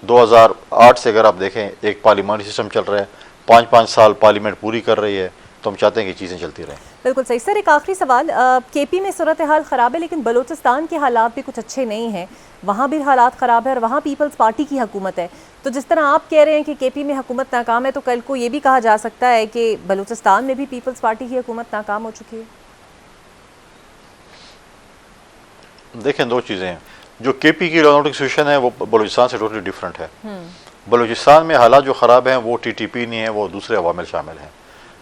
2008 से अगर आप देखें एक पार्लिमानी सिस्टम चल रहा है, 5-5 साल पार्लियामेंट पूरी कर रही है, तो हम चाहते हैं कि चीज़ें चलती रहें। बिल्कुल सही। सर, एक आखिरी सवाल, केपी में सूरत हाल ख़राब है लेकिन बलूचिस्तान के हालात भी कुछ अच्छे नहीं हैं, वहाँ भी हालात ख़राब है और वहाँ पीपल्स पार्टी की हुकूमत है। तो जिस तरह आप कह रहे हैं कि केपी में हुकूमत नाकाम है, तो कल को ये भी कहा जा सकता है कि बलूचिस्तान में भी पीपल्स पार्टी की हुकूमत नाकाम हो चुकी है। देखें, दो चीज़ें हैं। जो केपी की लॉ नोटिक सिचुएशन है वो बलूचिस्तान से टोटली डिफरेंट है। बलूचिस्तान में हालात जो ख़राब हैं वो टीटीपी नहीं है, वो दूसरे अवामिल शामिल हैं।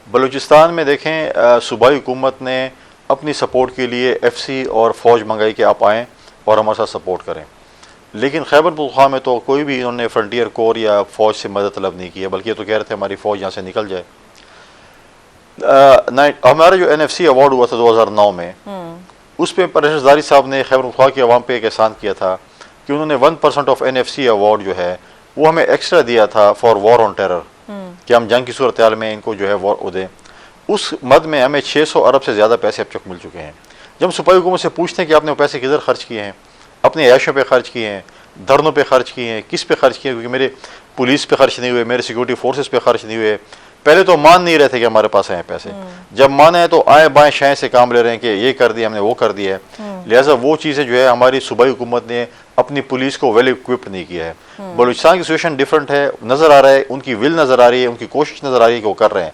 बलूचिस्तान में देखें, सूबाई हुकूमत ने अपनी सपोर्ट के लिए एफसी और फ़ौज मंगाई कि आप आएँ और हमारे साथ सपोर्ट करें, लेकिन खैबर पख्तूनख्वा में तो कोई भी इन्होंने फ्रंटियर कोर या फ़ौज से मदद तलब नहीं की है, बल्कि ये तो कह रहे थे हमारी फ़ौज यहाँ से निकल जाए। हमारा जो NFC अवार्ड हुआ था 2009 में, उस पर परवेज़ ज़ारी साहब ने खैबर पख्तूनख्वा की आवाम पे एक एहसान किया था कि उन्होंने 1% ऑफ NFC अवार्ड जो है वो हमें एक्स्ट्रा दिया था फॉर वॉर ऑन टेरर, कि हम जंग की सूरत हाल में इनको जो है वॉर दें। उस मद में हमें 600 अरब से ज़्यादा पैसे अब तक मिल चुके हैं। जब हम सूबाई हुकूमत से पूछते हैं कि आपने वो पैसे किधर खर्च किए हैं, अपने ऐशों पे खर्च किए हैं, धरनों पे खर्च किए हैं, किस पे खर्च किए हैं, क्योंकि मेरे पुलिस पे खर्च नहीं हुए, मेरे सिक्योरिटी फोर्सेस पे खर्च नहीं हुए। पहले तो मान नहीं रहे थे कि हमारे पास आए पैसे, जब माने हैं तो आए बाएं शाएं से काम ले रहे हैं कि ये कर दिया हमने, वो कर दिया है। लिहाजा वो चीज़ें जो है हमारी सूबाई हुकूमत ने अपनी पुलिस को वेल इक्विप्ड नहीं किया है। बलूचिस्तान की सिचुएशन डिफरेंट है, नज़र आ रहा है, उनकी विल नज़र आ रही है, उनकी कोशिश नज़र आ रही है कि वो कर रहे हैं।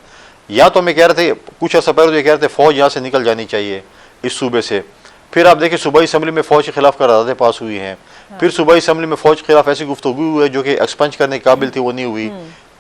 या तो हमें कह रहे थे कुछ अर्सा पहले, तो ये कह रहे थे फ़ौज यहाँ से निकल जानी चाहिए इस सूबे से। फिर आप देखिए सूबाई असम्बली में फ़ौज के खिलाफ करारदादें पास हुई हैं। फिर सूबाई असम्बली में फ़ौज के खिलाफ ऐसी गुफ्तगू हुई है जो कि एक्सपंज करने के काबिल थी, वो नहीं हुई।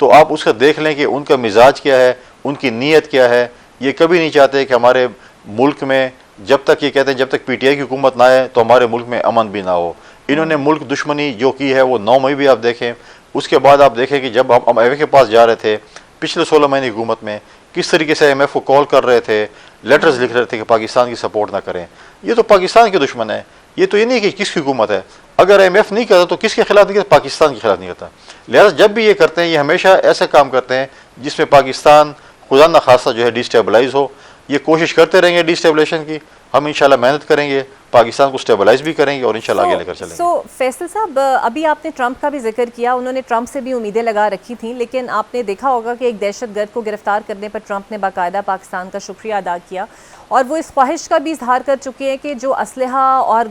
तो आप उसका देख लें कि उनका मिजाज क्या है, उनकी नीयत क्या है। ये कभी नहीं चाहते कि हमारे मुल्क में, जब तक ये कहते हैं जब तक PTI की हुकूमत ना आए तो हमारे मुल्क में अमन भी ना हो। इन्होंने मुल्क दुश्मनी जो की है वो 9 मई भी आप देखें। उसके बाद आप देखें कि जब हम IMF के पास जा रहे थे पिछले 16 महीने की हुकूमत में, किस तरीके से IMF को कॉल कर रहे थे, लेटर्स लिख रहे थे कि पाकिस्तान की सपोर्ट ना करें। ये तो पाकिस्तान के दुश्मन है, ये तो ये नहीं कि किसकी हुकूमत है। अगर IMF नहीं करता तो किसके खिलाफ नहीं करता, पाकिस्तान के खिलाफ नहीं करता। लिहाजा जब भी ये करते हैं, ये हमेशा ऐसा काम करते हैं जिसमें पाकिस्तान खुदा न खासा जो है डिस्टेबलाइज हो। ये कोशिश करते रहेंगे डिस्टेबलाइजेशन की। हम इंशाल्लाह मेहनत करेंगे, पाकिस्तान को स्टेबलाइज भी करेंगे और इंशाल्लाह आगे लेकर चलेंगे। फैसल साहब, अभी आपने ट्रंप का भी जिक्र किया, उन्होंने ट्रंप से भी उम्मीदें लगा रखी थी, लेकिन आपने देखा होगा कि एक दहशतगर्द को गिरफ्तार करने पर ट्रंप ने बाकायदा पाकिस्तान का शुक्रिया अदा किया, और वो इस ख्वाहिश का भी इजहार कर चुके हैं कि जो असलहा और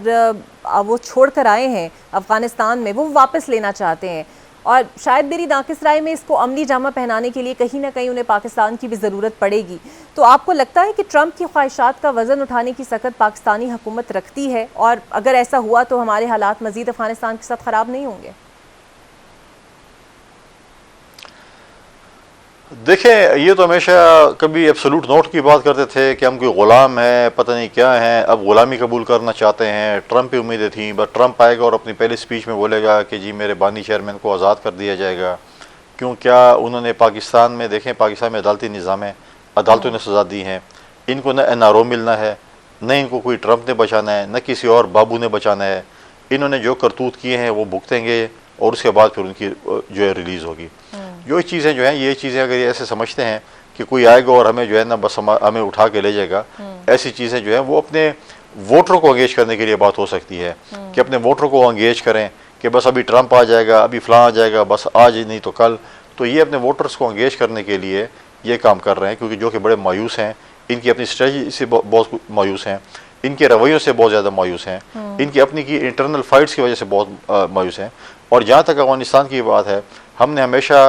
वो छोड़ कर आए हैं अफ़गानिस्तान में वो वापस लेना चाहते हैं। और शायद मेरी नाकिस राय में इसको अमली जामा पहनाने के लिए कहीं ना कहीं उन्हें पाकिस्तान की भी ज़रूरत पड़ेगी। तो आपको लगता है कि ट्रंप की ख्वाहिशात का वज़न उठाने की सकत पाकिस्तानी हुकूमत रखती है, और अगर ऐसा हुआ तो हमारे हालात मज़ीद अफ़गानिस्तान के साथ ख़राब नहीं होंगे? देखें, ये तो हमेशा कभी एब्सोल्यूट नोट की बात करते थे कि हम कोई ग़ुलाम है, पता नहीं क्या है, अब ग़ुलामी कबूल करना चाहते हैं। ट्रंप की उम्मीदें थी, बस ट्रंप आएगा और अपनी पहली स्पीच में बोलेगा कि जी मेरे बानी चेयरमैन को आज़ाद कर दिया जाएगा। क्यों, क्या उन्होंने पाकिस्तान में, देखें पाकिस्तान में अदालती निज़ाम है, अदालतों ने सज़ा दी हैं। इनको न NRO मिलना है, न इनको कोई ट्रंप ने बचाना है, न किसी और बाबू ने बचाना है। इन्होंने जो करतूत किए हैं वो भुगतेंगे और उसके बाद फिर उनकी जो है रिलीज़ होगी। जो चीज़ें जो हैं, ये चीज़ें अगर ये ऐसे समझते हैं कि कोई आएगा और हमें जो है ना बस हमें उठा के ले जाएगा। ऐसी चीज़ें जो है वो अपने वोटरों को एंगेज करने के लिए बात हो सकती है कि अपने वोटरों को एंगेज करें कि बस अभी ट्रंप आ जाएगा, अभी फलां आ जाएगा, बस आज ही नहीं तो कल। तो ये अपने वोटर्स को एंगेज करने के लिए ये काम कर रहे हैं, क्योंकि जो कि बड़े मायूस हैं, इनकी अपनी स्ट्रेटजी से बहुत मायूस हैं, इनके रवैयों से बहुत ज़्यादा मायूस हैं, इनकी अपनी की इंटरनल फाइट्स की वजह से बहुत मायूस हैं। और जहाँ तक अफगानिस्तान की बात है, हमने हमेशा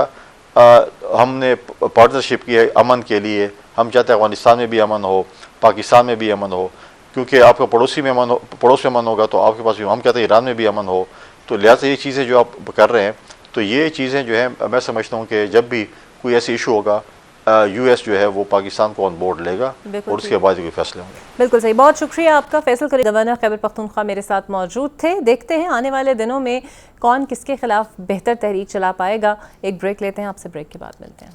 हमने पार्टनरशिप की है अमन के लिए। हम चाहते हैं अफगानिस्तान में भी अमन हो, पाकिस्तान में भी अमन हो, क्योंकि आपका पड़ोसी में अमन हो, पड़ोस में अमन होगा तो आपके पास भी। हम कहते हैं ईरान में भी अमन हो। तो लिहाजा ये चीज़ें जो आप कर रहे हैं, तो ये चीज़ें जो है मैं समझता हूँ कि जब भी कोई ऐसी इशू होगा, यूएस जो है वो पाकिस्तान को ऑन बोर्ड लेगा और उसके बाद कोई फैसले होंगे। बिल्कुल सही, बहुत शुक्रिया आपका। फैसल करीम, गवर्नर खैबर पख्तूनख्वा मेरे साथ मौजूद थे। देखते हैं आने वाले दिनों में कौन किसके खिलाफ बेहतर तहरीक चला पाएगा। एक ब्रेक लेते हैं, आपसे ब्रेक के बाद मिलते हैं।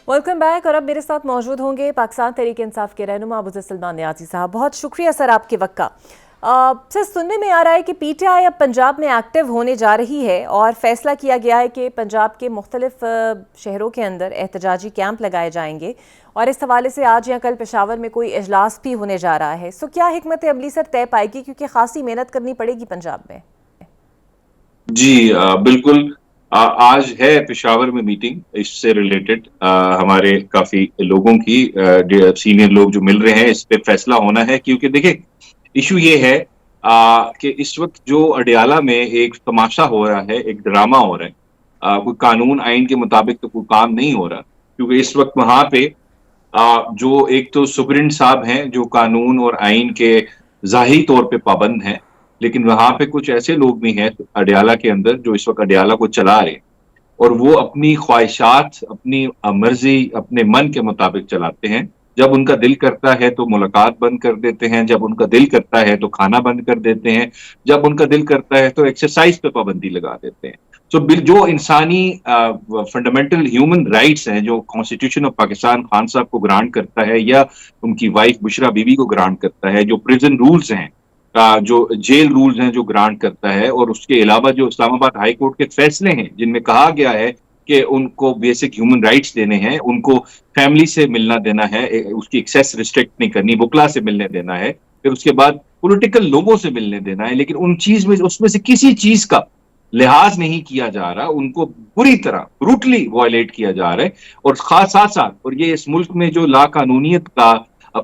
Welcome back. और अब मेरे साथ मौजूद होंगे पाकिस्तान तहरीक इंसाफ के रहनुमा अबू सलमान नियाज़ी साहब। बहुत शुक्रिया सर आपके वक्त का। सर, सुनने में आ रहा है कि पीटीआई अब पंजाब में एक्टिव होने जा रही है और फैसला किया गया है कि पंजाब के मुख्तलिफ शहरों के अंदर एहतजाजी कैंप लगाए जाएंगे और इस हवाले से आज या कल पेशावर में कोई इजलास भी होने जा रहा है। सो क्या हिकमत अमली सर तय पाएगी, क्योंकि खासी मेहनत करनी पड़ेगी पंजाब में? जी बिल्कुल। आज है पेशावर में मीटिंग इससे रिलेटेड, हमारे काफी लोगों की सीनियर लोग जो मिल रहे हैं, इस पे फैसला होना है। क्योंकि देखिए इशू ये है कि इस वक्त जो अडियाला में एक तमाशा हो रहा है, एक ड्रामा हो रहा है। कोई कानून आइन के मुताबिक तो कोई काम नहीं हो रहा, क्योंकि इस वक्त वहां पे जो एक तो सुप्रीम साहब हैं जो कानून और आइन के जाहिरी तौर पे पाबंद हैं, लेकिन वहां पे कुछ ऐसे लोग भी हैं अडियाला के अंदर जो इस वक्त अडियाला को चला रहे हैं और वो अपनी ख्वाहिशात, अपनी मर्जी, अपने मन के मुताबिक चलाते हैं। जब उनका दिल करता है तो मुलाकात बंद कर देते हैं, जब उनका दिल करता है तो खाना बंद कर देते हैं, जब उनका दिल करता है तो एक्सरसाइज पे पाबंदी लगा देते हैं। तो जो इंसानी फंडामेंटल ह्यूमन राइट्स हैं, जो कॉन्स्टिट्यूशन ऑफ पाकिस्तान खान साहब को ग्रांट करता है या उनकी वाइफ बुशरा बीबी को ग्रांट करता है, जो प्रिजन रूल्स हैं, जो जेल रूल्स हैं जो ग्रांट करता है, और उसके अलावा जो इस्लामाबाद हाई कोर्ट के फैसले हैं जिनमें कहा गया है कि उनको बेसिक ह्यूमन राइट्स देने हैं, उनको फैमिली से मिलना देना है, उसकी एक्सेस रिस्ट्रिक्ट नहीं करनी, बुकला से मिलने देना है, फिर उसके बाद पॉलिटिकल लोगों से मिलने देना है, लेकिन उन चीज में उसमें से किसी चीज का लिहाज नहीं किया जा रहा, उनको बुरी तरह ब्रूटली वायलेट किया जा रहा है। और खास साथ साथ, और ये इस मुल्क में जो लाकानूनियत का,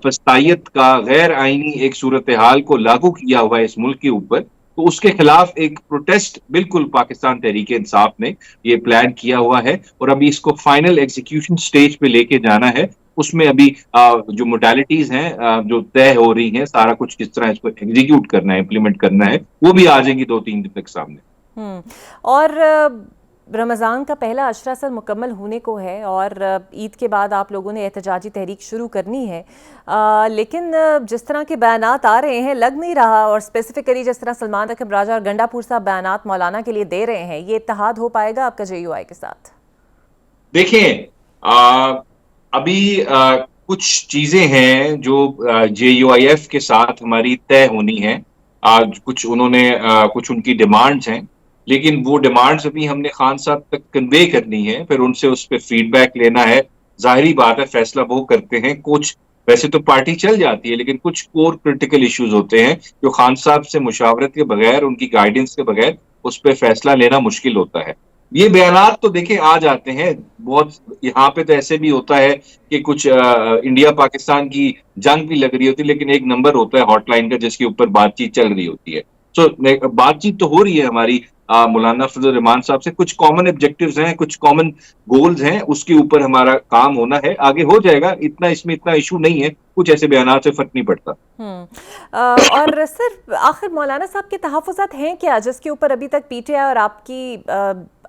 फस्तायत का, गैर आईनी एक सूरत हाल को लागू किया हुआ है इस मुल्क के ऊपर, तो उसके खिलाफ एक प्रोटेस्ट बिल्कुल पाकिस्तान तहरीक इंसाफ ने ये प्लान किया हुआ है और अभी इसको फाइनल एग्जीक्यूशन स्टेज पे लेके जाना है। उसमें अभी जो मोडालिटीज हैं जो तय हो रही हैं, सारा कुछ किस तरह इसको एग्जीक्यूट करना है, इम्प्लीमेंट करना है, वो भी आ जाएंगी 2-3 दिन तक सामने। और रमज़ान का पहला अशरा सर मुकम्मल होने को है और ईद के बाद आप लोगों ने एहतजाजी तहरीक शुरू करनी है, लेकिन जिस तरह के बयानात आ रहे हैं लग नहीं रहा, और स्पेसिफिकली जिस तरह सलमान रकब राजा और गंडापुर साहब बयानात मौलाना के लिए दे रहे हैं, ये इत्तेहाद हो पाएगा आपका जेयूआई के साथ? देखिए अभी कुछ चीजें हैं जो जेयूआईएफ के साथ हमारी तय होनी है। आज कुछ उन्होंने कुछ उनकी डिमांड्स हैं, लेकिन वो डिमांड्स अभी हमने खान साहब तक कन्वे करनी है, फिर उनसे उस पर फीडबैक लेना है। जाहिरी बात है फैसला वो करते हैं। कुछ वैसे तो पार्टी चल जाती है, लेकिन कुछ कोर क्रिटिकल इश्यूज होते हैं जो खान साहब से मुशावरत के बगैर, उनकी गाइडेंस के बगैर उस पर फैसला लेना मुश्किल होता है। ये बयानात तो देखें आ जाते हैं बहुत, यहाँ पे तो ऐसे भी होता है कि कुछ इंडिया पाकिस्तान की जंग भी लग रही होती है, लेकिन एक नंबर होता है हॉटलाइन का जिसके ऊपर बातचीत चल रही होती है। तो बातचीत तो हो रही है हमारी मौलाना फजल रहमान साहब से, कुछ कॉमन ऑब्जेक्टिव्स हैं, कुछ कॉमन गोल्स हैं, उसके ऊपर हमारा काम होना है, आगे हो जाएगा। इसमें इतना इशू नहीं है, कुछ ऐसे बयानात से फर्क नहीं पड़ता। और सर आखिर मौलाना साहब के तहफ़्फ़ुज़ात हैं क्या जिसके ऊपर अभी तक पीटीआई और आपकी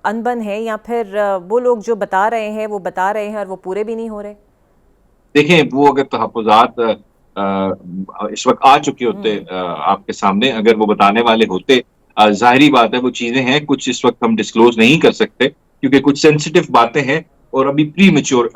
अनबन है, या फिर वो लोग जो बता रहे हैं वो बता रहे हैं और वो पूरे भी नहीं हो रहे? देखें, वो अगर तहफ़्फ़ुज़ात इस वक्त आ चुके होते आपके सामने, अगर वो बताने वाले होते, जाहिरी बात है वो चीजें हैं कुछ इस वक्त हम डिस्क्लोज नहीं कर सकते, क्योंकि कुछ सेंसिटिव बातें हैं और अभी प्री मैच्योर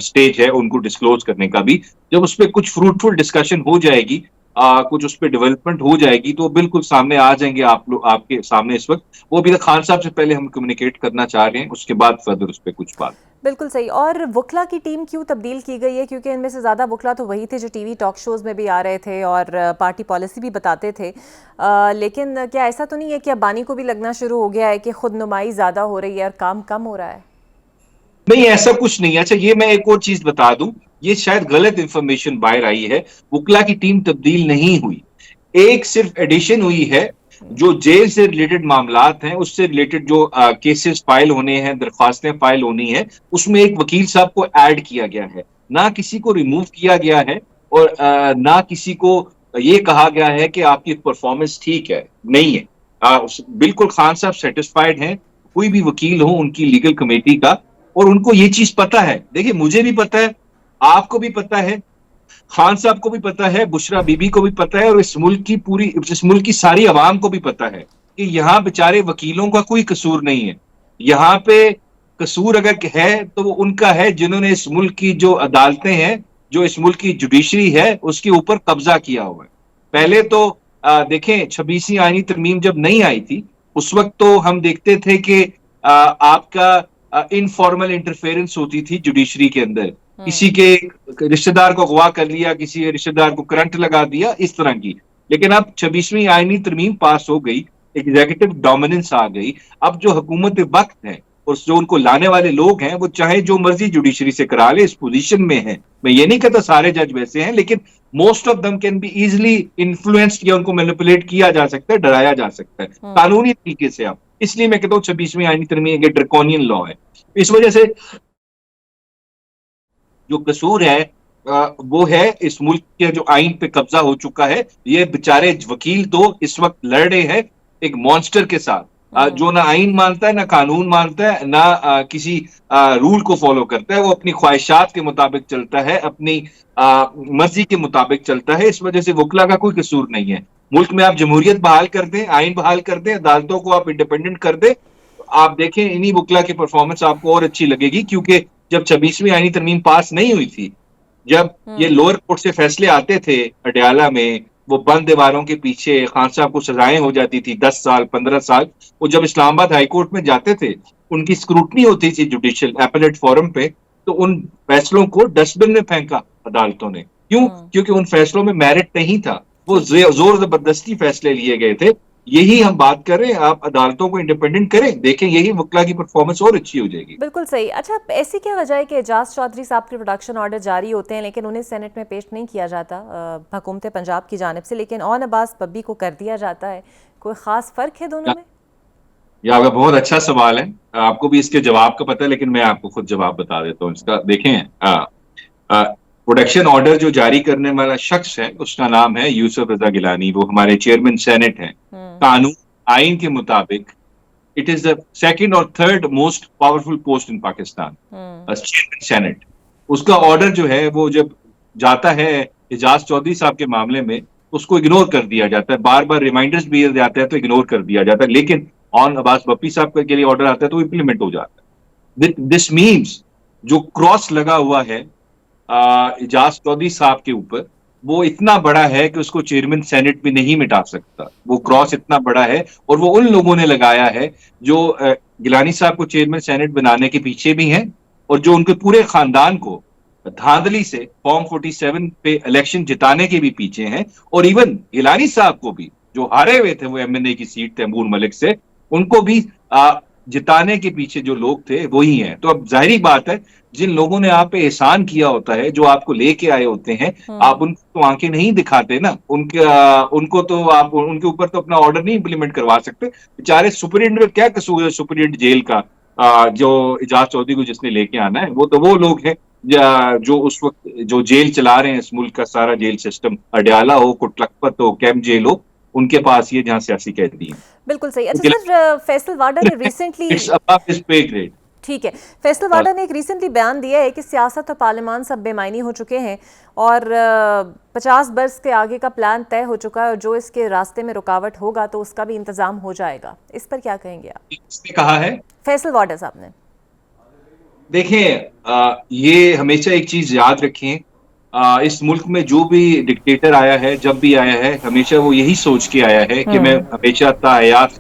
स्टेज है उनको डिस्क्लोज करने का भी। जब उस पर कुछ फ्रूटफुल डिस्कशन हो जाएगी कुछ उस पर डेवलपमेंट हो जाएगी तो बिल्कुल सामने आ जाएंगे आप लोग, आपके सामने इस वक्त। वो भी खान साहब से पहले हम कम्युनिकेट करना चाह रहे हैं, उसके बाद फर्दर उस पर कुछ बात। बिल्कुल सही। और वुकला की टीम क्यों तब्दील की गई है? क्योंकि इनमें से ज़्यादा वुकला तो वही थे जो टीवी टॉक शोज़ में भी आ रहे थे और पार्टी पॉलिसी भी बताते थे, लेकिन क्या ऐसा तो नहीं है कि अब बानी को भी लगना शुरू हो गया है कि खुद नुमाई ज़्यादा हो रही है और काम कम हो रहा है? नहीं, ऐसा कुछ नहीं। अच्छा, ये मैं एक और चीज बता दूं, ये शायद गलत इंफॉर्मेशन बाहर आई है। वुकला की टीम तब्दील नहीं हुई, एक सिर्फ एडिशन हुई है। जो जेल से रिलेटेड मामलात हैं, उससे रिलेटेड जो केसेस फाइल होने हैं, दरख्वास्तें फाइल होनी है, उसमें एक वकील साहब को ऐड किया गया है। ना किसी को रिमूव किया गया है और ना किसी को ये कहा गया है कि आपकी परफॉर्मेंस ठीक है, नहीं है। बिल्कुल खान साहब सेटिस्फाइड हैं, कोई भी वकील हो उनकी लीगल कमेटी का, और उनको ये चीज पता है। देखिए, मुझे भी पता है, आपको भी पता है, खान साहब को भी पता है, बुशरा बीबी को भी पता है, और इस मुल्क की सारी आवाम को भी पता है कि यहाँ बेचारे वकीलों का कोई कसूर नहीं है। यहाँ पे कसूर अगर है तो वो उनका है जिन्होंने इस मुल्क की जो अदालतें हैं, जो इस मुल्क की जुडिशरी है, उसके ऊपर कब्जा किया हुआ है। पहले तो देखें, 26वीं आईनी तरमीम जब नहीं आई थी, उस वक्त तो हम देखते थे कि आपका इनफॉर्मल इंटरफेरेंस होती थी जुडिशरी के अंदर। किसी के रिश्तेदार को अगवा कर लिया, किसी रिश्तेदार को करंट लगा दिया, इस तरह की। लेकिन अब 26वीं आईनी तरमीम पास हो गई, एग्जीक्यूटिव डोमिनेंस आ गई। अब जो हुकूमत वक्त है और जो उनको लाने वाले लोग हैं, वो चाहे जो मर्जी जुडिशरी से करा ले, इस पोजीशन में है। मैं ये नहीं कहता सारे जज वैसे हैं, लेकिन most of them can be easily influenced, या उनको मैनिपुलेट किया जा सकता है, डराया जा सकता है कानूनी तरीके से। अब इसलिए मैं कहता हूँ 26वीं आईनी तरमीम एक ड्रैकोनियन लॉ है। इस वजह से जो कसूर है वो है इस मुल्क के जो आइन पे कब्जा हो चुका है। ये बेचारे वकील तो इस वक्त लड़ रहे हैं एक मॉन्स्टर के साथ, जो ना आइन मानता है, ना कानून मानता है, ना किसी रूल को फॉलो करता है। वो अपनी ख्वाहिशात के मुताबिक चलता है, अपनी मर्जी के मुताबिक चलता है। इस वजह से वकला का कोई कसूर नहीं है। मुल्क में आप जमहूरियत बहाल कर दें, आइन बहाल कर दें, अदालतों को आप इंडिपेंडेंट कर दें, आप देखें इन्हीं वकला की परफॉर्मेंस आपको और अच्छी लगेगी। क्योंकि जब 26वीं आईनी तरमीम पास नहीं हुई थी, जब ये लोअर कोर्ट से फैसले आते थे अडयाला में, वो बंद दीवारों के पीछे खान साहब को सजाएं हो जाती थी 10 साल 15 साल। वो जब इस्लामाबाद हाई कोर्ट में जाते थे, उनकी स्क्रूटनी होती थी जुडिशियल एपेलेट फोरम पे, तो उन फैसलों को डस्टबिन में फेंका अदालतों ने। क्यों? क्योंकि उन फैसलों में मेरिट नहीं था, वो जोर जबरदस्ती फैसले लिए गए थे। यही हम बात कर रहे हैं, आप अदालतों को इंडिपेंडेंट करें, देखें यही वकला की परफॉर्मेंस और अच्छी हो जाएगी। बिल्कुल सही। अच्छा, ऐसी क्या वजह है कि एजाज चौधरी साहब के प्रोडक्शन ऑर्डर जारी होते हैं लेकिन उन्हें सेनेट में पेश नहीं किया जाता हुकूमत पंजाब की जानिब से, लेकिन ऑन अब्बास पब्बी को कर दिया जाता है? कोई खास फर्क है दोनों में? यह आपका बहुत अच्छा सवाल है, आपको भी इसके जवाब का पता है, लेकिन मैं आपको खुद जवाब बता देता हूँ इसका। देखें, प्रोडक्शन ऑर्डर जो जारी करने वाला शख्स है, उसका नाम है यूसुफ रजा गिलानी। वो हमारे चेयरमैन सेनेट हैं। कानून आइन के मुताबिक इट इज द सेकंड और थर्ड मोस्ट पावरफुल पोस्ट इन पाकिस्तान, चेयरमैन सेनेट। उसका ऑर्डर जो है वो जब जाता है एजाज चौधरी साहब के मामले में, उसको इग्नोर कर दिया जाता है। बार बार रिमाइंडर्स भी जाते हैं तो इग्नोर कर दिया जाता है, लेकिन ऑन अब्बास बप्पी साहब के लिए ऑर्डर आता है तो इम्प्लीमेंट हो जाता है। दिस मीन्स जो क्रॉस लगा हुआ है एजाज चौधरी साहब के ऊपर, वो इतना बड़ा है कि उसको चेयरमैन सेनेट भी नहीं मिटा सकता। वो क्रॉस इतना बड़ा है, और वो उन लोगों ने लगाया है जो गिलानी साहब को चेयरमैन सेनेट बनाने के पीछे भी हैं, और जो उनके पूरे खानदान को धांधली से फॉर्म 47 पे इलेक्शन जिताने के भी पीछे हैं। और इवन गिलानी साहब को भी, जो हारे हुए थे, वो एमएनए की सीट तैमूर मलिक से, उनको भी जिताने के पीछे जो लोग थे वही हैं। तो अब जाहिर बात है, जिन लोगों ने आप पे एहसान किया होता है, जो आपको लेके आए होते हैं, आप उनको तो आंखें नहीं दिखाते ना। उनको तो आप उनके ऊपर तो अपना ऑर्डर नहीं इंप्लीमेंट करवा सकते। बेचारे सुप्रीडेंट में क्या कसूर है सुप्रीडेंट जेल का, जो एजाज चौधरी को जिसने लेके आना है, वो तो वो लोग हैं जो उस वक्त जो जेल चला रहे हैं, इस मुल्क का सारा जेल सिस्टम, अडयाला हो, कुटलखपत हो, कैंप जेल हो, उनके पास ये जहां सियासी कैदी हैं। बिल्कुल सही। अच्छा सर, फैसल वाडा ने रिसेंटली ठीक है, फैसल वाडा ने एक रिसेंटली बयान दिया है कि सियासत और पार्लियामान सब बेमायनी हो चुके हैं और 50 बरस के आगे का प्लान तय हो चुका है, और जो इसके रास्ते में रुकावट होगा तो उसका भी इंतजाम हो जाएगा। इस पर क्या कहेंगे आप? किसने कहा है? फैसल वाडा साहब ने। देखें, ये हमेशा एक चीज याद रखें इस मुल्क में जो भी डिक्टेटर आया है, जब भी आया है, हमेशा वो यही सोच के आया है कि मैं हमेशा ताहयात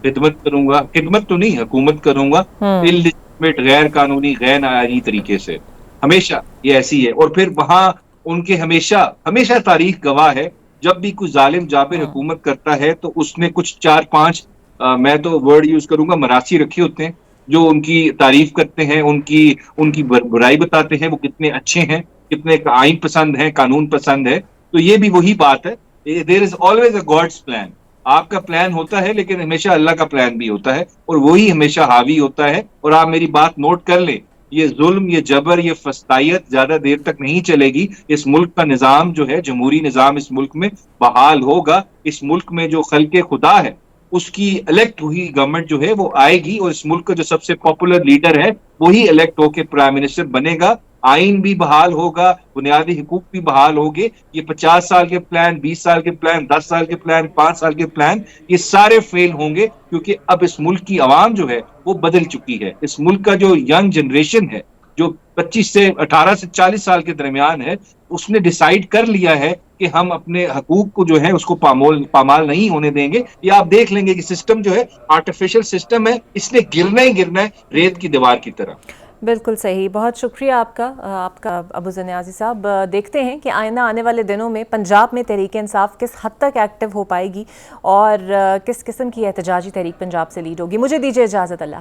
खिदमत करूंगा, खिदमत तो नहीं, हुकूमत करूंगा इल्लिजिटिमेट, गैर कानूनी, गैर आईनी तरीके से। हमेशा ये ऐसी है। और फिर वहां उनके हमेशा हमेशा तारीख गवाह है, जब भी कोई जालिम जाबिर हुकूमत करता है तो उसने कुछ 4-5 मैं तो वर्ड यूज करूंगा, मरासी रखे होते हैं, जो उनकी तारीफ करते हैं, उनकी उनकी बुराई बताते हैं, वो कितने अच्छे हैं, कितने आइन पसंद हैं, कानून पसंद है। तो ये भी वही बात है, there is always a God's plan. आपका प्लान होता है लेकिन हमेशा अल्लाह का प्लान भी होता है, और वही हमेशा हावी होता है। और आप मेरी बात नोट कर लें, ये जुल्म, ये जबर, ये फस्तायत ज्यादा देर तक नहीं चलेगी। इस मुल्क का निजाम जो है, जमहूरी निजाम इस मुल्क में बहाल होगा। इस मुल्क में जो खल्के खुदा है, उसकी इलेक्ट हुई गवर्नमेंट जो है वो आएगी, और इस मुल्क का जो सबसे पॉपुलर लीडर है वही इलेक्ट होकर प्राइम मिनिस्टर बनेगा। आइन भी बहाल होगा, बुनियादी हुकूक भी बहाल होंगे। ये 50 साल के प्लान, 20 साल के प्लान, 10 साल के प्लान, 5 साल के प्लान, ये सारे फेल होंगे, क्योंकि अब इस मुल्क की आवाम जो है वो बदल चुकी है। इस मुल्क का जो यंग जनरेशन है, जो 18 से 40 साल के दरमियान है, उसने डिसाइड कर लिया है कि हम अपने हकूक को जो है उसको पामाल नहीं होने देंगे। या आप देख लेंगे कि सिस्टम जो है आर्टिफिशियल सिस्टम है, इसने गिरना ही गिरना है, रेत की दीवार की तरह। बिल्कुल सही, बहुत शुक्रिया आपका अबूज़र नियाज़ी साहब। देखते हैं कि आने वाले दिनों में पंजाब में तहरीक-ए-इंसाफ किस हद तक एक्टिव हो पाएगी और किस किस्म की एहतजाजी तहरीक पंजाब से लीड होगी। मुझे दीजिए इजाज़त, अल्लाह।